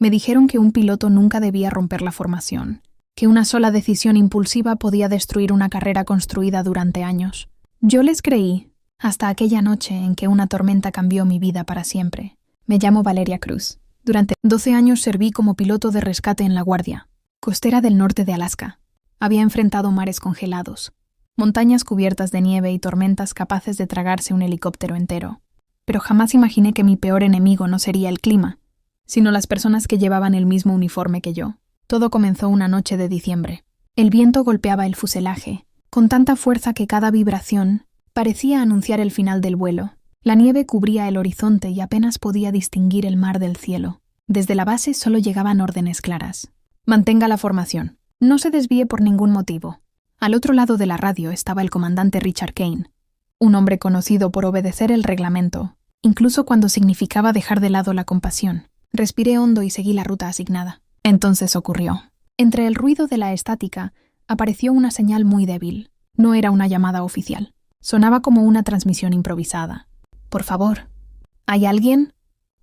Me dijeron que un piloto nunca debía romper la formación, que una sola decisión impulsiva podía destruir una carrera construida durante años. Yo les creí, hasta aquella noche en que una tormenta cambió mi vida para siempre. Me llamo Valeria Cruz. Durante 12 años serví como piloto de rescate en la Guardia Costera del norte de Alaska. Había enfrentado mares congelados, montañas cubiertas de nieve y tormentas capaces de tragarse un helicóptero entero. Pero jamás imaginé que mi peor enemigo no sería el clima, sino las personas que llevaban el mismo uniforme que yo. Todo comenzó una noche de diciembre. El viento golpeaba el fuselaje, con tanta fuerza que cada vibración parecía anunciar el final del vuelo. La nieve cubría el horizonte y apenas podía distinguir el mar del cielo. Desde la base solo llegaban órdenes claras. Mantenga la formación. No se desvíe por ningún motivo. Al otro lado de la radio estaba el comandante Richard Kane, un hombre conocido por obedecer el reglamento, incluso cuando significaba dejar de lado la compasión. Respiré hondo y seguí la ruta asignada. Entonces ocurrió. Entre el ruido de la estática apareció una señal muy débil. No era una llamada oficial. Sonaba como una transmisión improvisada. «Por favor, ¿hay alguien?»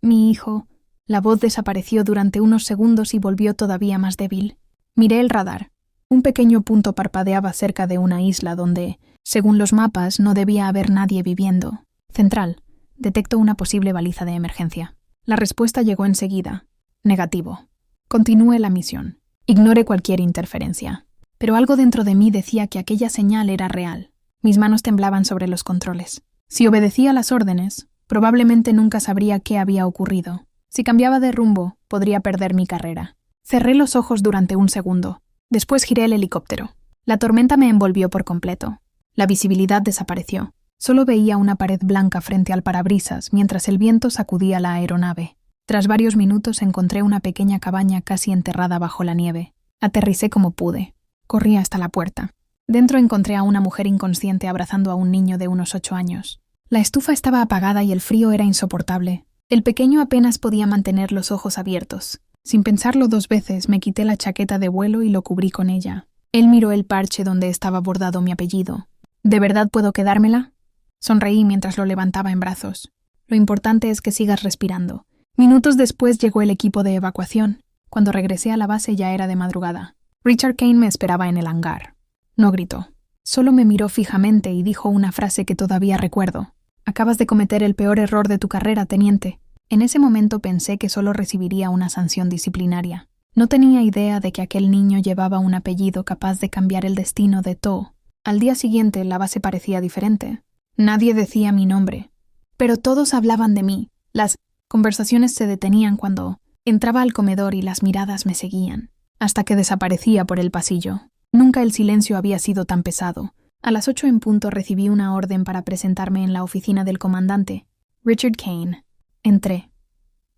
«Mi hijo». La voz desapareció durante unos segundos y volvió todavía más débil. Miré el radar. Un pequeño punto parpadeaba cerca de una isla donde, según los mapas, no debía haber nadie viviendo. «Central, detecto una posible baliza de emergencia». La respuesta llegó enseguida. «Negativo. Continúe la misión. Ignore cualquier interferencia». Pero algo dentro de mí decía que aquella señal era real. Mis manos temblaban sobre los controles. Si obedecía las órdenes, probablemente nunca sabría qué había ocurrido. Si cambiaba de rumbo, podría perder mi carrera. Cerré los ojos durante un segundo. Después giré el helicóptero. La tormenta me envolvió por completo. La visibilidad desapareció. Solo veía una pared blanca frente al parabrisas mientras el viento sacudía la aeronave. Tras varios minutos encontré una pequeña cabaña casi enterrada bajo la nieve. Aterricé como pude. Corrí hasta la puerta. Dentro encontré a una mujer inconsciente abrazando a un niño de unos 8 años. La estufa estaba apagada y el frío era insoportable. El pequeño apenas podía mantener los ojos abiertos. Sin pensarlo 2 veces, me quité la chaqueta de vuelo y lo cubrí con ella. Él miró el parche donde estaba bordado mi apellido. «¿De verdad puedo quedármela?» Sonreí mientras lo levantaba en brazos. «Lo importante es que sigas respirando». Minutos después llegó el equipo de evacuación. Cuando regresé a la base ya era de madrugada. Richard Kane me esperaba en el hangar. No gritó. Solo me miró fijamente y dijo una frase que todavía recuerdo. «Acabas de cometer el peor error de tu carrera, teniente». En ese momento pensé que solo recibiría una sanción disciplinaria. No tenía idea de que aquel niño llevaba un apellido capaz de cambiar el destino de To. Al día siguiente la base parecía diferente. Nadie decía mi nombre. Pero todos hablaban de mí. Las conversaciones se detenían cuando entraba al comedor y las miradas me seguían, hasta que desaparecía por el pasillo. Nunca el silencio había sido tan pesado. A las 8 en punto recibí una orden para presentarme en la oficina del comandante, Richard Kane. Entré.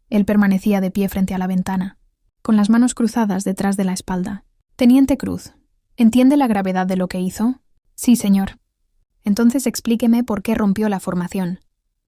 Él permanecía de pie frente a la ventana, con las manos cruzadas detrás de la espalda. «Teniente Cruz, ¿entiende la gravedad de lo que hizo?» «Sí, señor». «Entonces explíqueme por qué rompió la formación».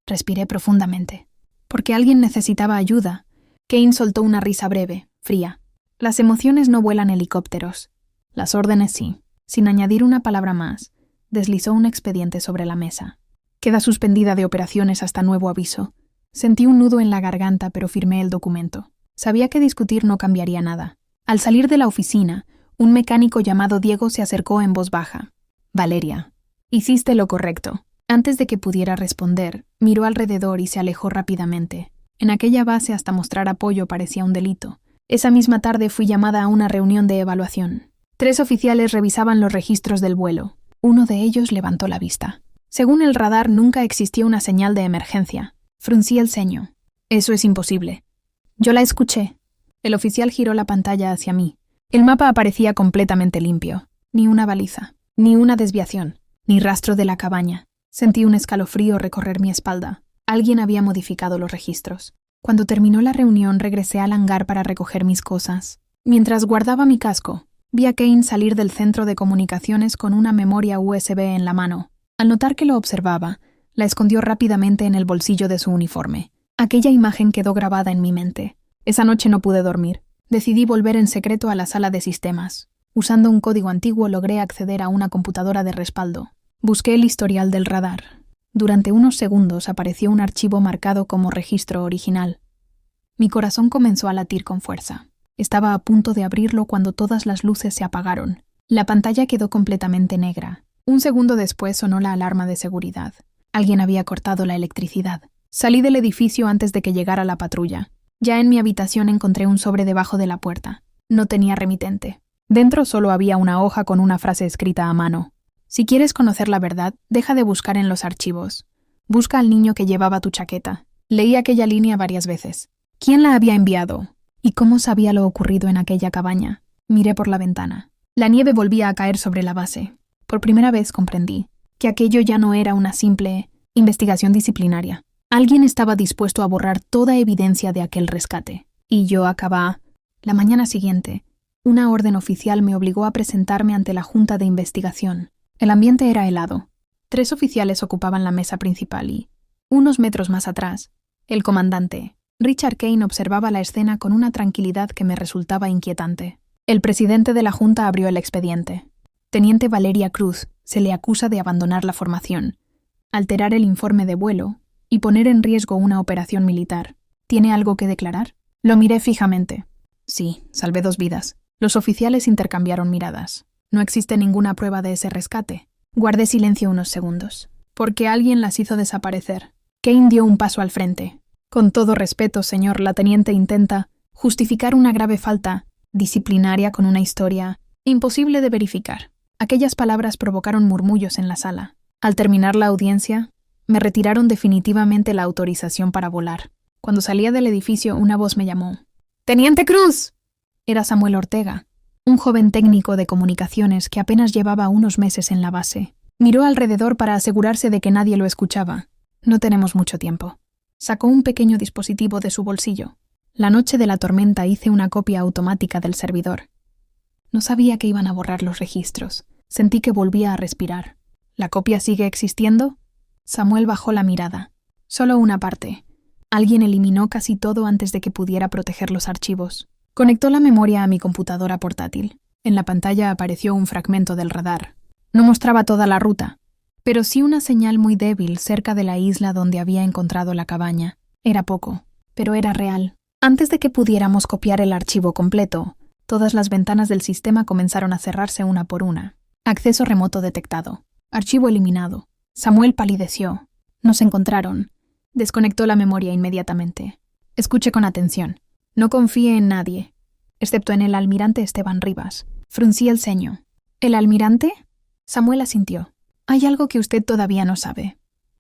Respiré profundamente. «Porque alguien necesitaba ayuda». Kane soltó una risa breve, fría. «Las emociones no vuelan helicópteros. Las órdenes sí». Sin añadir una palabra más, deslizó un expediente sobre la mesa. «Queda suspendida de operaciones hasta nuevo aviso». Sentí un nudo en la garganta, pero firmé el documento. Sabía que discutir no cambiaría nada. Al salir de la oficina, un mecánico llamado Diego se acercó en voz baja. «Valeria, hiciste lo correcto». Antes de que pudiera responder, miró alrededor y se alejó rápidamente. En aquella base hasta mostrar apoyo parecía un delito. Esa misma tarde fui llamada a una reunión de evaluación. 3 oficiales revisaban los registros del vuelo. Uno de ellos levantó la vista. Según el radar, nunca existió una señal de emergencia. Fruncí el ceño. «Eso es imposible». «Yo la escuché». El oficial giró la pantalla hacia mí. El mapa aparecía completamente limpio. Ni una baliza, ni una desviación, ni rastro de la cabaña. Sentí un escalofrío recorrer mi espalda. Alguien había modificado los registros. Cuando terminó la reunión, regresé al hangar para recoger mis cosas. Mientras guardaba mi casco, vi a Kane salir del centro de comunicaciones con una memoria USB en la mano. Al notar que lo observaba, la escondió rápidamente en el bolsillo de su uniforme. Aquella imagen quedó grabada en mi mente. Esa noche no pude dormir. Decidí volver en secreto a la sala de sistemas. Usando un código antiguo logré acceder a una computadora de respaldo. Busqué el historial del radar. Durante unos segundos apareció un archivo marcado como registro original. Mi corazón comenzó a latir con fuerza. Estaba a punto de abrirlo cuando todas las luces se apagaron. La pantalla quedó completamente negra. Un segundo después sonó la alarma de seguridad. Alguien había cortado la electricidad. Salí del edificio antes de que llegara la patrulla. Ya en mi habitación encontré un sobre debajo de la puerta. No tenía remitente. Dentro solo había una hoja con una frase escrita a mano. Si quieres conocer la verdad, deja de buscar en los archivos. Busca al niño que llevaba tu chaqueta. Leí aquella línea varias veces. ¿Quién la había enviado? ¿Y cómo sabía lo ocurrido en aquella cabaña? Miré por la ventana. La nieve volvía a caer sobre la base. Por primera vez comprendí que aquello ya no era una simple investigación disciplinaria. Alguien estaba dispuesto a borrar toda evidencia de aquel rescate. Y yo acababa. La mañana siguiente, una orden oficial me obligó a presentarme ante la Junta de Investigación. El ambiente era helado. 3 oficiales ocupaban la mesa principal y, unos metros más atrás, el comandante, Richard Kane, observaba la escena con una tranquilidad que me resultaba inquietante. El presidente de la Junta abrió el expediente. Teniente Valeria Cruz se le acusa de abandonar la formación, alterar el informe de vuelo y poner en riesgo una operación militar. ¿Tiene algo que declarar? Lo miré fijamente. Sí, salvé 2 vidas. Los oficiales intercambiaron miradas. No existe ninguna prueba de ese rescate. Guardé silencio unos segundos. Porque alguien las hizo desaparecer. Kane dio un paso al frente. Con todo respeto, señor, la teniente intenta justificar una grave falta disciplinaria con una historia imposible de verificar. Aquellas palabras provocaron murmullos en la sala. Al terminar la audiencia, me retiraron definitivamente la autorización para volar. Cuando salía del edificio, una voz me llamó. ¡Teniente Cruz! Era Samuel Ortega, un joven técnico de comunicaciones que apenas llevaba unos meses en la base. Miró alrededor para asegurarse de que nadie lo escuchaba. No tenemos mucho tiempo. Sacó un pequeño dispositivo de su bolsillo. La noche de la tormenta hice una copia automática del servidor. No sabía que iban a borrar los registros. Sentí que volvía a respirar. ¿La copia sigue existiendo? Samuel bajó la mirada. Solo una parte. Alguien eliminó casi todo antes de que pudiera proteger los archivos. Conectó la memoria a mi computadora portátil. En la pantalla apareció un fragmento del radar. No mostraba toda la ruta, pero sí una señal muy débil cerca de la isla donde había encontrado la cabaña. Era poco, pero era real. Antes de que pudiéramos copiar el archivo completo, todas las ventanas del sistema comenzaron a cerrarse una por una. Acceso remoto detectado. Archivo eliminado. Samuel palideció. Nos encontraron. Desconectó la memoria inmediatamente. Escuche con atención. No confíe en nadie, excepto en el almirante Esteban Rivas. Fruncí el ceño. ¿El almirante? Samuel asintió. Hay algo que usted todavía no sabe.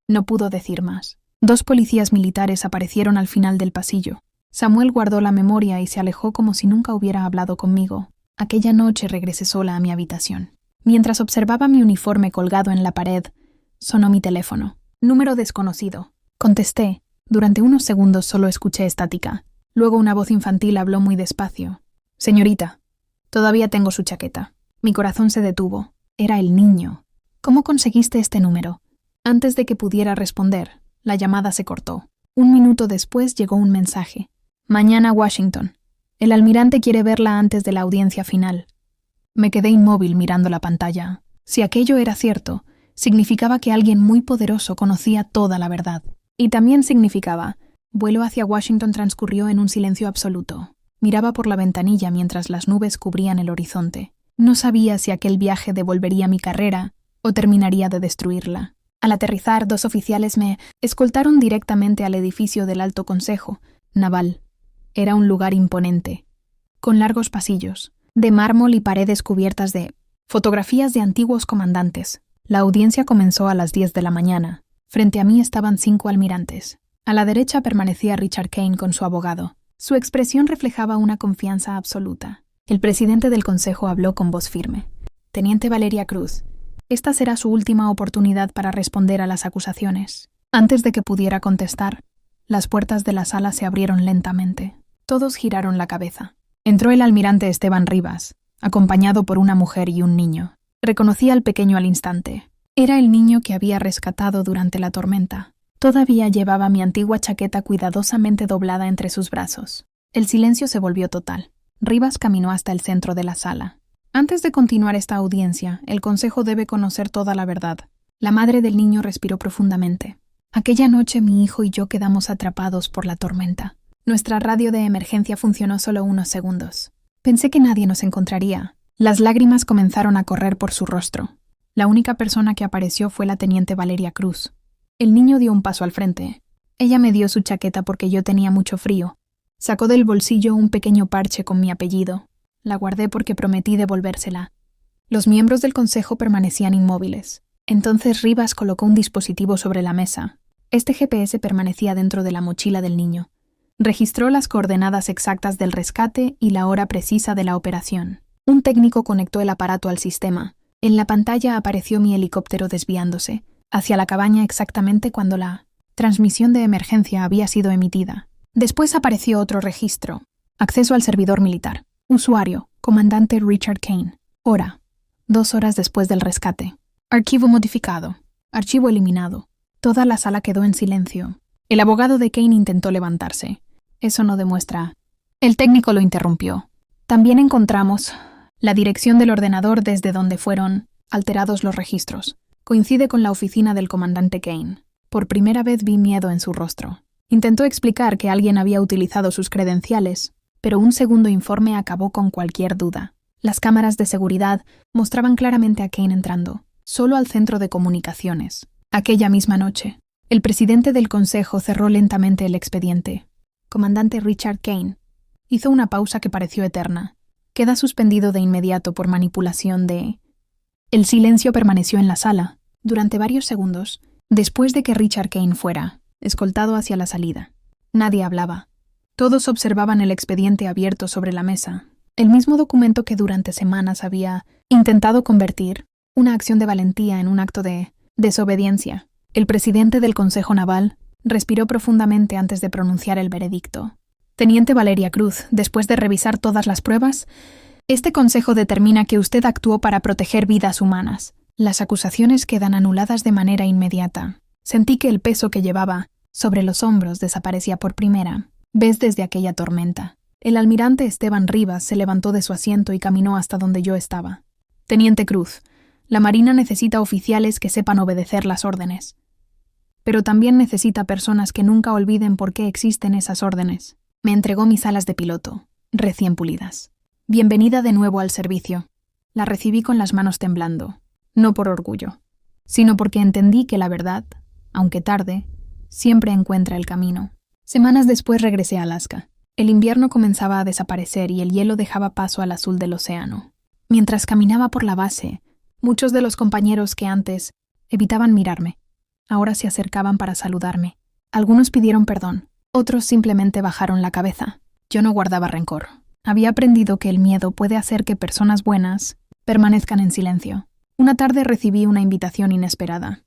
No pudo decir más. 2 policías militares aparecieron al final del pasillo. Samuel guardó la memoria y se alejó como si nunca hubiera hablado conmigo. Aquella noche regresé sola a mi habitación. Mientras observaba mi uniforme colgado en la pared, sonó mi teléfono. Número desconocido. Contesté. Durante unos segundos solo escuché estática. Luego una voz infantil habló muy despacio. Señorita, todavía tengo su chaqueta. Mi corazón se detuvo. Era el niño. ¿Cómo conseguiste este número? Antes de que pudiera responder, la llamada se cortó. 1 minuto después llegó un mensaje. Mañana Washington. El almirante quiere verla antes de la audiencia final. Me quedé inmóvil mirando la pantalla. Si aquello era cierto, significaba que alguien muy poderoso conocía toda la verdad. Y también significaba, vuelo hacia Washington transcurrió en un silencio absoluto. Miraba por la ventanilla mientras las nubes cubrían el horizonte. No sabía si aquel viaje devolvería mi carrera o terminaría de destruirla. Al aterrizar, 2 oficiales me escoltaron directamente al edificio del Alto Consejo Naval. Era un lugar imponente, con largos pasillos, de mármol y paredes cubiertas de fotografías de antiguos comandantes. La audiencia comenzó a las 10 de la mañana. Frente a mí estaban 5 almirantes. A la derecha permanecía Richard Kane con su abogado. Su expresión reflejaba una confianza absoluta. El presidente del consejo habló con voz firme. Teniente Valeria Cruz, esta será su última oportunidad para responder a las acusaciones. Antes de que pudiera contestar, las puertas de la sala se abrieron lentamente. Todos giraron la cabeza. Entró el almirante Esteban Rivas, acompañado por una mujer y un niño. Reconocí al pequeño al instante. Era el niño que había rescatado durante la tormenta. Todavía llevaba mi antigua chaqueta cuidadosamente doblada entre sus brazos. El silencio se volvió total. Rivas caminó hasta el centro de la sala. Antes de continuar esta audiencia, el consejo debe conocer toda la verdad. La madre del niño respiró profundamente. Aquella noche mi hijo y yo quedamos atrapados por la tormenta. Nuestra radio de emergencia funcionó solo unos segundos. Pensé que nadie nos encontraría. Las lágrimas comenzaron a correr por su rostro. La única persona que apareció fue la teniente Valeria Cruz. El niño dio un paso al frente. Ella me dio su chaqueta porque yo tenía mucho frío. Sacó del bolsillo un pequeño parche con mi apellido. La guardé porque prometí devolvérsela. Los miembros del consejo permanecían inmóviles. Entonces Rivas colocó un dispositivo sobre la mesa. Este GPS permanecía dentro de la mochila del niño. Registró las coordenadas exactas del rescate y la hora precisa de la operación. Un técnico conectó el aparato al sistema. En la pantalla apareció mi helicóptero desviándose, hacia la cabaña exactamente cuando la transmisión de emergencia había sido emitida. Después apareció otro registro. Acceso al servidor militar. Usuario, comandante Richard Kane. Hora, 2 horas después del rescate. Archivo modificado. Archivo eliminado. Toda la sala quedó en silencio. El abogado de Kane intentó levantarse. Eso no demuestra. El técnico lo interrumpió. También encontramos la dirección del ordenador desde donde fueron alterados los registros. Coincide con la oficina del comandante Kane. Por primera vez vi miedo en su rostro. Intentó explicar que alguien había utilizado sus credenciales, pero un segundo informe acabó con cualquier duda. Las cámaras de seguridad mostraban claramente a Kane entrando, solo al centro de comunicaciones. Aquella misma noche, el presidente del consejo cerró lentamente el expediente. Comandante Richard Kane. Hizo una pausa que pareció eterna. Queda suspendido de inmediato por manipulación de... El silencio permaneció en la sala, durante varios segundos, después de que Richard Kane fuera, escoltado hacia la salida. Nadie hablaba. Todos observaban el expediente abierto sobre la mesa, el mismo documento que durante semanas había intentado convertir una acción de valentía en un acto de desobediencia. El presidente del Consejo Naval respiró profundamente antes de pronunciar el veredicto. Teniente Valeria Cruz, después de revisar todas las pruebas, este consejo determina que usted actuó para proteger vidas humanas. Las acusaciones quedan anuladas de manera inmediata. Sentí que el peso que llevaba sobre los hombros desaparecía por primera vez desde aquella tormenta. El almirante Esteban Rivas se levantó de su asiento y caminó hasta donde yo estaba. Teniente Cruz, la Marina necesita oficiales que sepan obedecer las órdenes. Pero también necesita personas que nunca olviden por qué existen esas órdenes. Me entregó mis alas de piloto, recién pulidas. Bienvenida de nuevo al servicio. La recibí con las manos temblando, no por orgullo, sino porque entendí que la verdad, aunque tarde, siempre encuentra el camino. Semanas después regresé a Alaska. El invierno comenzaba a desaparecer y el hielo dejaba paso al azul del océano. Mientras caminaba por la base, muchos de los compañeros que antes evitaban mirarme, ahora se acercaban para saludarme. Algunos pidieron perdón, otros simplemente bajaron la cabeza. Yo no guardaba rencor. Había aprendido que el miedo puede hacer que personas buenas permanezcan en silencio. Una tarde recibí una invitación inesperada.